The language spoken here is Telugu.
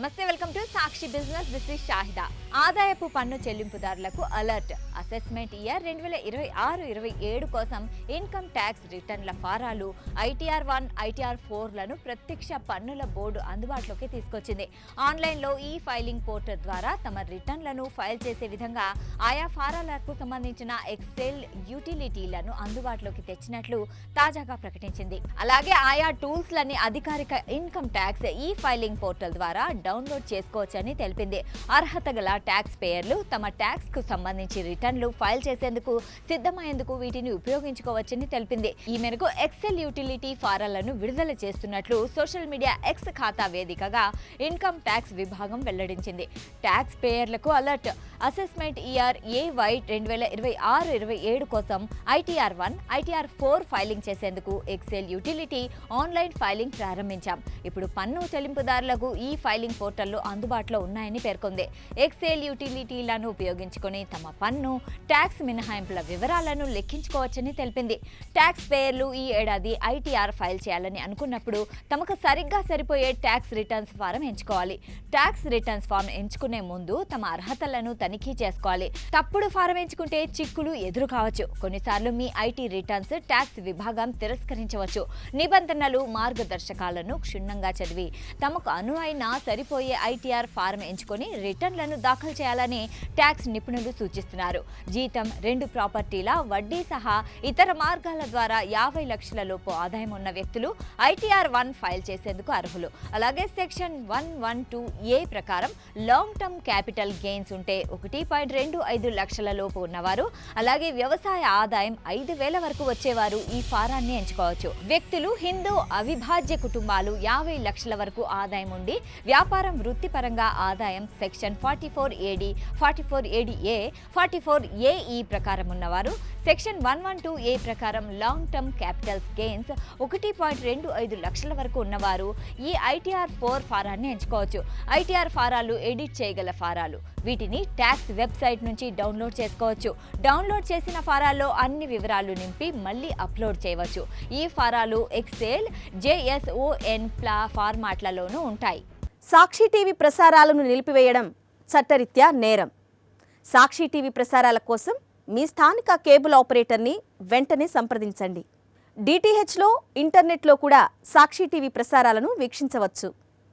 నమస్తే, welcome to Sakshi business. This is Shahida. ఆదాయపు పన్ను చెల్లింపుదారులకు అలర్ట్. అసెస్మెంట్ ఇయర్ 2026-27 కోసం ఇన్కమ్ ట్యాక్స్ రిటర్న్ల ఫారాలు ITR-1 ITR-4లను ప్రత్యక్ష పన్నుల బోర్డు అందుబాటులోకి తీసుకొచ్చింది. ఆన్లైన్లో ఈ ఫైలింగ్ పోర్టల్ ద్వారా తమ రిటర్న్లను ఫైల్ చేసే విధంగా ఆయా ఫారాలకు సంబంధించిన ఎక్సెల్ యూటిలిటీలను అందుబాటులోకి తెచ్చినట్లు తాజాగా ప్రకటించింది. అలాగే ఆయా టూల్స్ లని అధికారిక ఇన్కమ్ ట్యాక్స్ ఈ ఫైలింగ్ పోర్టల్ ద్వారా డౌన్లోడ్ చేసుకోవచ్చని తెలిపింది. అర్హత గల ట్యాక్స్ పేయర్లు తమ ట్యాక్స్ కు సంబంధించి రిటర్న్లు ఫైల్ చేసేందుకు సిద్ధమయ్యేందుకు వీటిని ఉపయోగించుకోవచ్చని తెలిపింది. ఈ మేరకు ఎక్సెల్ యూటిలిటీ ఫారాలను విడుదల చేస్తున్నట్లు సోషల్ మీడియా ఎక్స్ ఖాతా వేదికగా ఇన్కమ్ ట్యాక్స్ విభాగం వెల్లడించింది. ట్యాక్స్ పేయర్లకు అలర్ట్. అసెస్మెంట్ ఇయర్ AY 2026-27 కోసం ITR-1 ITR-4 ఫైలింగ్ చేసేందుకు ఎక్సెల్ యూటిలిటీ ఆన్లైన్ ఫైలింగ్ ప్రారంభించాం. ఇప్పుడు పన్ను చెల్లింపుదారులకు ఈ ఫైలింగ్ పోర్టల్లు అందుబాటులో ఉన్నాయని పేర్కొంది. ఎక్సెల్ యూటిలిటీలను ఉపయోగించుకొని తమ పన్ను, ట్యాక్స్ మినహాయింపుల వివరాలను లెక్కించుకోవచ్చని తెలిపింది. ట్యాక్స్ పేయర్లు ఈ ఏడాది ITR ఫైల్ చేయాలని అనుకున్నప్పుడు తమకు సరిగ్గా సరిపోయే ట్యాక్స్ రిటర్న్స్ ఫారం ఎంచుకోవాలి. ట్యాక్స్ రిటర్న్స్ ఫారం ఎంచుకునే ముందు తమ అర్హతలను తనిఖీ చేసుకోవాలి. తప్పుడు ఫారం ఎంచుకుంటే చిక్కులు ఎదురు కావచ్చు. కొన్నిసార్లు మీ IT రిటర్న్స్ ట్యాక్స్ విభాగం తిరస్కరించవచ్చు. నిబంధనలు, మార్గదర్శకాలను క్షుణ్ణంగా చదివి తమకు అనువైన సరిపోయే ITR ఫారం ఎంచుకొని రిటర్న్లను దాఖలు చేయాలని ట్యాక్స్ నిపుణులు సూచిస్తున్నారు. జీతం, 2 ప్రాపర్టీల, వడ్డీ సహా ఇతర మార్గాల ద్వారా 50 లక్షల లోపు ఆదాయం ఉన్న వ్యక్తులు ITR-1 ఫైల్ చేసేందుకు అర్హులు. అలాగే సెక్షన్ 112A ప్రకారం లాంగ్ టర్మ్ క్యాపిటల్ గెయిన్స్ ఉంటే 1.25 లక్షల లోపు ఉన్నవారు, అలాగే వ్యవసాయ ఆదాయం 5,000 వరకు వచ్చేవారు ఈ ఫారాన్ని ఎంచుకోవచ్చు. వ్యక్తులు, హిందూ అవిభాజ్య కుటుంబాలు 50 లక్షల వరకు ఆదాయం ఉండి వ్యాపారం, వృత్తిపరంగా ఆదాయం సెక్షన్ 44AD, 44ADA, 44AE ప్రకారం ఉన్నవారు, సెక్షన్ 112A ప్రకారం లాంగ్ టర్మ్ క్యాపిటల్ గెయిన్స్ 1.25 లక్షల వరకు ఉన్నవారు ఈ ITR-4 ఫారాన్ని ఎంచుకోవచ్చు. ITR ఫారాలు ఎడిట్ చేయగల ఫారాలు. వీటిని ట్యాక్స్ వెబ్సైట్ నుంచి డౌన్లోడ్ చేసుకోవచ్చు. డౌన్లోడ్ చేసిన ఫారాల్లో అన్ని వివరాలు నింపి మళ్ళీ అప్లోడ్ చేయవచ్చు. ఈ ఫారాలు ఎక్సెల్, JSON ఫార్మాట్లలోనూ ఉంటాయి. సాక్షి టీవీ ప్రసారాలను నిలిపివేయడం చట్టరీత్యా నేరం. సాక్షి టీవీ ప్రసారాల కోసం మీ స్థానిక కేబుల్ ఆపరేటర్ని వెంటనే సంప్రదించండి. DTHలో, ఇంటర్నెట్లో కూడా సాక్షి టీవీ ప్రసారాలను వీక్షించవచ్చు.